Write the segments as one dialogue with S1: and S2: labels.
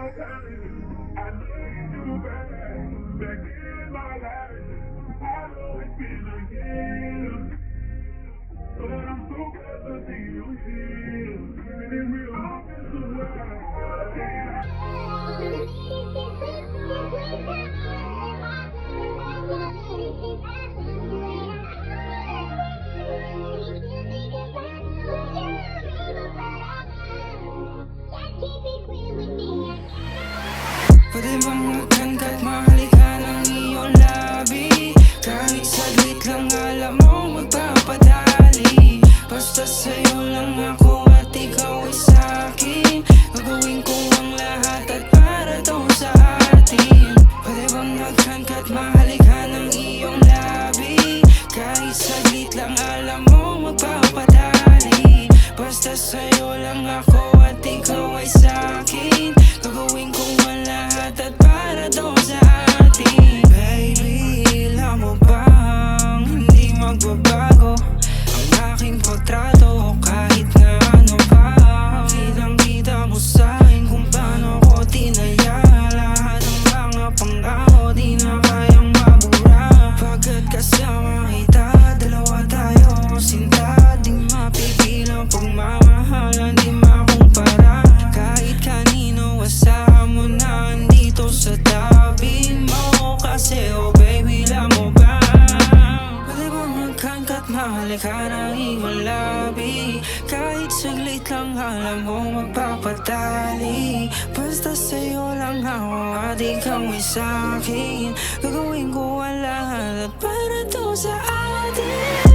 S1: I need you back in my life. I know it's been a year, but I'm so glad to see you here. Keeping it real, it's the
S2: Pwede bang magkanta at mahalikan ang iyong labi? Kahit saglit lang alam mo magpapadali. Basta sa'yo lang ako at ikaw ay sa'kin. Gagawin ko ang lahat at para to sa atin. Pwede bang magkanta at mahalikan ang iyong labi? Kahit saglit lang alam mo magpapadali. Basta sa'yo lang ako at ikaw ay sa'kin. Gagawin ko ang lahat at para doon sa atin. Baby, alam mo bang hindi magbabago ang aking pagtrato kahit na ano pa. Kitang-kita mo sa'kin kung paano ko tinaya lahat ng mga pangako di na kayang mabura. Pagkat kasama kita, dalawa tayo sinta. Di mapigilang pagmamahalan, di makumpara. Kahit kanino asahan mo na andito sa tabi mo. Kasi oh baby, alam mo ba, pwede bang magkangkat mahalikan ang iyong labi? Kahit saglit lang alam mo magpapatali. Basta sa'yo lang ako at ikaw ay sa'kin. Gagawin ko ang lahat at para to sa atin.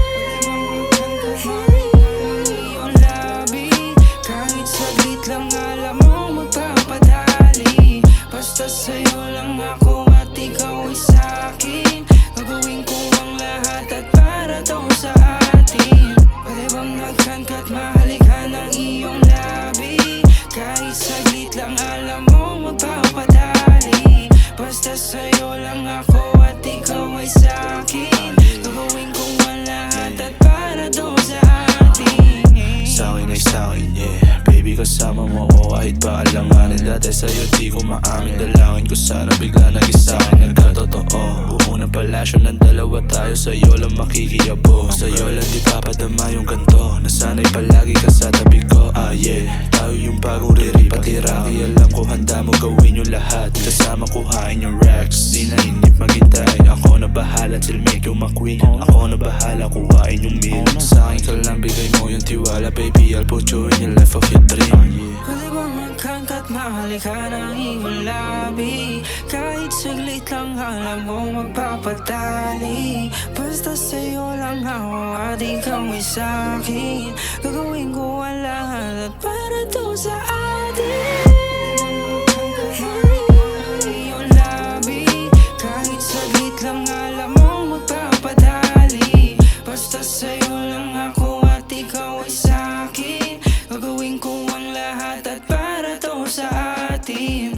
S2: Lang alam mo magpapadali. Basta sa'yo lang ako at ikaw ay sa'kin. Gagawin ko ang lahat at para to sa atin. Pwede bang nagkangkat mahalikan ang iyong labi? Kahit saglit lang alam mo magpapadali. Basta sa'yo lang ako at ikaw ay sa'kin. Gagawin ko ang lahat at para to sa atin.
S3: Sa'kin ay sa'kin, yeah. Baby, kasama mo ako kahit pa alanganin. Dati sa'yo di ko maamin. Dalangin ko sana bigla naging sa'kin nagkatotoo. Buo ng palasyo ng dalawa tayo. Sa'yo lang makikiyabo. Sa'yo lang di papadama yung ganto. Nasanay palagi ka sa tabi ko. Ah yeah, tayo yung bagong riri. Pati Rocky alam ko handa mo gawin yung lahat. Kasama kuhain yung racks. Di nainip maghintay. Ako na bahala till make you my queen. Ako na bahala kuhain yung meal. Sa'kin ka lang bigay mo yung tiwala. Baby, I'll put you in your life of your dream.
S2: Pwede bang magkangkat mahalikan ang iyong labi? Kahit saglit lang alam mo magpapadali. Basta sa'yo lang ako at ikaw ay sa'kin. Gagawin ko ang lahat at para to sa atin. Iyong labi, kahit saglit lang alam mo magpapadali. Basta sa'yo lang ako at ikaw ay sa'kin. Gagawin ko ang lahat at para to sa atin.